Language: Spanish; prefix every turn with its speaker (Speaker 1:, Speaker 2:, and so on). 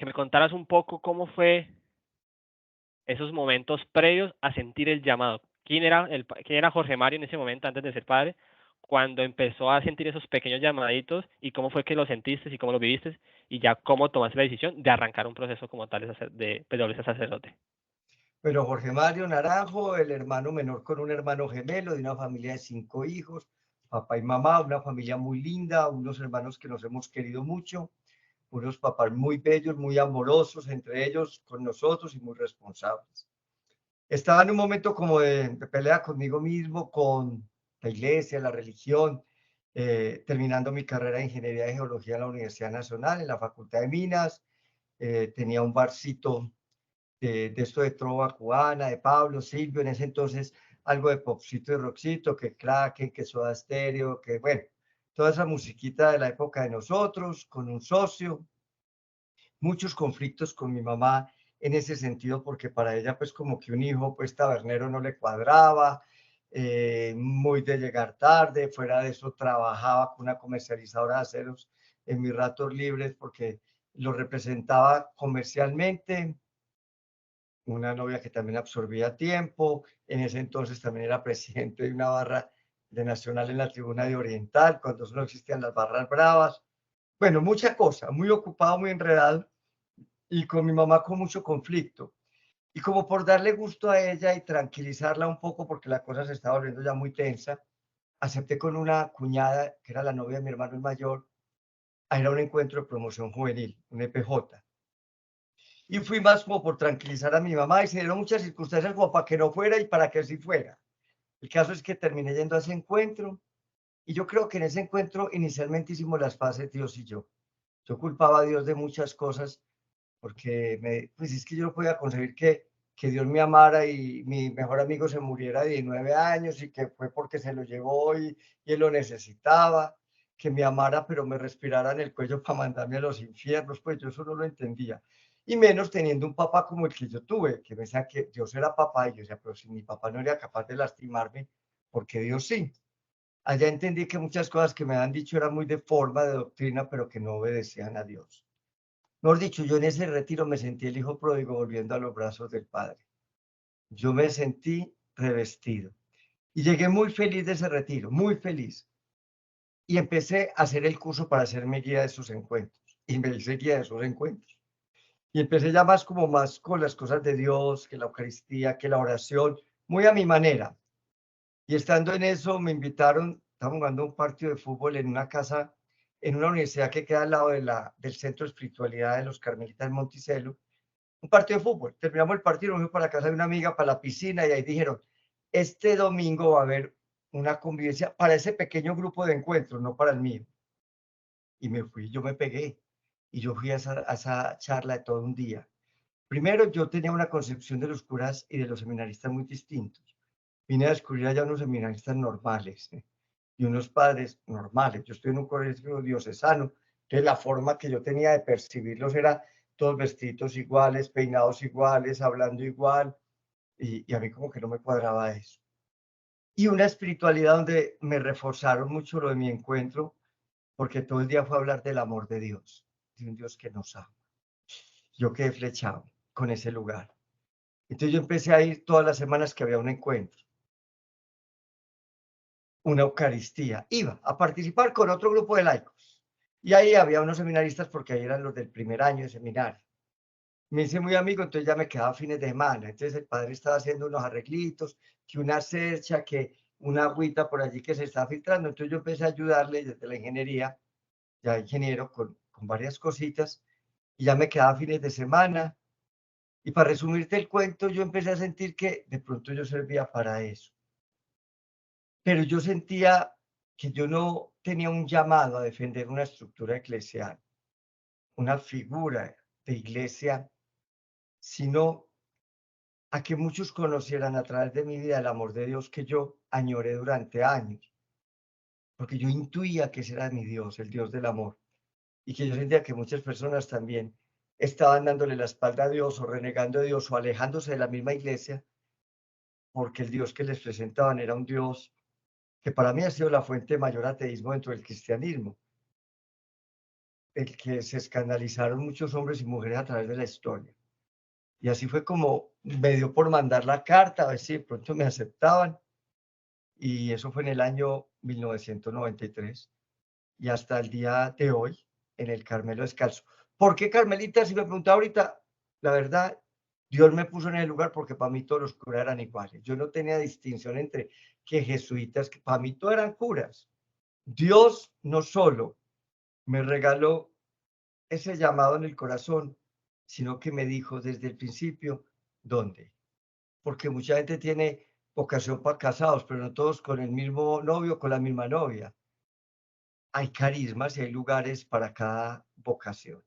Speaker 1: que me contaras un poco cómo fue esos momentos previos a sentir el llamado. ¿Quién era Jorge Mario en ese momento antes de ser padre? Cuando empezó a sentir esos pequeños llamaditos y cómo fue que lo sentiste y cómo lo viviste y ya cómo tomaste la decisión de arrancar un proceso como tal de volverse sacerdote.
Speaker 2: Pero Jorge Mario Naranjo, el hermano menor con un hermano gemelo de una familia de 5 hijos, papá y mamá, una familia muy linda, unos hermanos que nos hemos querido mucho, unos papás muy bellos, muy amorosos entre ellos, con nosotros y muy responsables. Estaba en un momento como de pelea conmigo mismo, con la iglesia, la religión, terminando mi carrera de Ingeniería de Geología en la Universidad Nacional, en la Facultad de Minas. Tenía un barcito de esto de trova cubana, de Pablo, Silvio, en ese entonces algo de popcito y rockcito, que Kraken, que Soda Stereo, que bueno, toda esa musiquita de la época de nosotros, con un socio, muchos conflictos con mi mamá en ese sentido, porque para ella pues como que un hijo pues tabernero no le cuadraba, muy de llegar tarde, fuera de eso trabajaba con una comercializadora de aceros en mis ratos libres porque lo representaba comercialmente, una novia que también absorbía tiempo, en ese entonces también era presidente de una barra de Nacional en la Tribuna de Oriental, cuando no existían las barras bravas. Bueno, mucha cosa, muy ocupado, muy enredado y con mi mamá con mucho conflicto. Y como por darle gusto a ella y tranquilizarla un poco porque la cosa se estaba volviendo ya muy tensa, acepté con una cuñada, que era la novia de mi hermano el mayor, a ir a un encuentro de promoción juvenil, un EPJ. Y fui más como por tranquilizar a mi mamá y se dieron muchas circunstancias como para que no fuera y para que sí fuera. El caso es que terminé yendo a ese encuentro y yo creo que en ese encuentro inicialmente hicimos las paces Dios y yo. Yo culpaba a Dios de muchas cosas porque pues es que yo no podía concebir que Dios me amara y mi mejor amigo se muriera de 19 años y que fue porque se lo llevó y él lo necesitaba, que me amara pero me respirara en el cuello para mandarme a los infiernos, pues yo eso no lo entendía. Y menos teniendo un papá como el que yo tuve, que me decía que Dios era papá y yo decía, pero si mi papá no era capaz de lastimarme, porque Dios sí. Allá entendí que muchas cosas que me han dicho eran muy de forma, de doctrina, pero que no obedecían a Dios. Mejor dicho, yo en ese retiro me sentí el hijo pródigo volviendo a los brazos del Padre. Yo me sentí revestido y llegué muy feliz de ese retiro, muy feliz. Y empecé a hacer el curso para hacerme guía de esos encuentros. Y me hice guía de esos encuentros. Y empecé ya más como más con las cosas de Dios, que la Eucaristía, que la oración, muy a mi manera. Y estando en eso, me invitaron, estamos jugando un partido de fútbol en una casa, en una universidad que queda al lado del Centro de Espiritualidad de los Carmelitas en Monticello, un partido de fútbol. Terminamos el partido, nos fuimos para la casa de una amiga, para la piscina, y ahí dijeron, este domingo va a haber una convivencia para ese pequeño grupo de encuentros, no para el mío. Y me fui, yo me pegué, y yo fui a esa charla de todo un día. Primero, yo tenía una concepción de los curas y de los seminaristas muy distintos. Vine a descubrir allá unos seminaristas normales y unos padres normales. Yo estoy en un colegio diocesano, entonces la forma que yo tenía de percibirlos era todos vestidos iguales, peinados iguales, hablando igual, y a mí como que no me cuadraba eso. Y una espiritualidad donde me reforzaron mucho lo de mi encuentro, porque todo el día fue hablar del amor de un Dios que nos ama. Yo quedé flechado con ese lugar. Entonces yo empecé a ir todas las semanas que había un encuentro, una Eucaristía. Iba a participar con otro grupo de laicos. Y ahí había unos seminaristas porque ahí eran los del primer año de seminario. Me hice muy amigo, entonces ya me quedaba fines de semana. Entonces el padre estaba haciendo unos arreglitos, que una cercha, que una agüita por allí que se estaba filtrando. Entonces yo empecé a ayudarle desde la ingeniería, ya ingeniero, con varias cositas. Y ya me quedaba fines de semana. Y para resumirte el cuento, yo empecé a sentir que de pronto yo servía para eso. Pero yo sentía que yo no tenía un llamado a defender una estructura eclesial, una figura de iglesia, sino a que muchos conocieran a través de mi vida el amor de Dios que yo añoré durante años, porque yo intuía que ese era mi Dios, el Dios del amor, y que yo sentía que muchas personas también estaban dándole la espalda a Dios o renegando de Dios o alejándose de la misma iglesia, porque el Dios que les presentaban era un Dios que para mí ha sido la fuente de mayor ateísmo dentro del cristianismo. del que se escandalizaron muchos hombres y mujeres a través de la historia. Y así fue como me dio por mandar la carta, a ver si de pronto me aceptaban. Y eso fue en el año 1993. Y hasta el día de hoy, en el Carmelo Descalzo. ¿Por qué Carmelita? Si me preguntaba ahorita, la verdad, Dios me puso en el lugar porque para mí todos los curas eran iguales. Yo no tenía distinción entre que jesuitas, que para mí todos eran curas. Dios no solo me regaló ese llamado en el corazón, sino que me dijo desde el principio, ¿dónde? Porque mucha gente tiene vocación para casados, pero no todos con el mismo novio, con la misma novia. Hay carismas y hay lugares para cada vocación.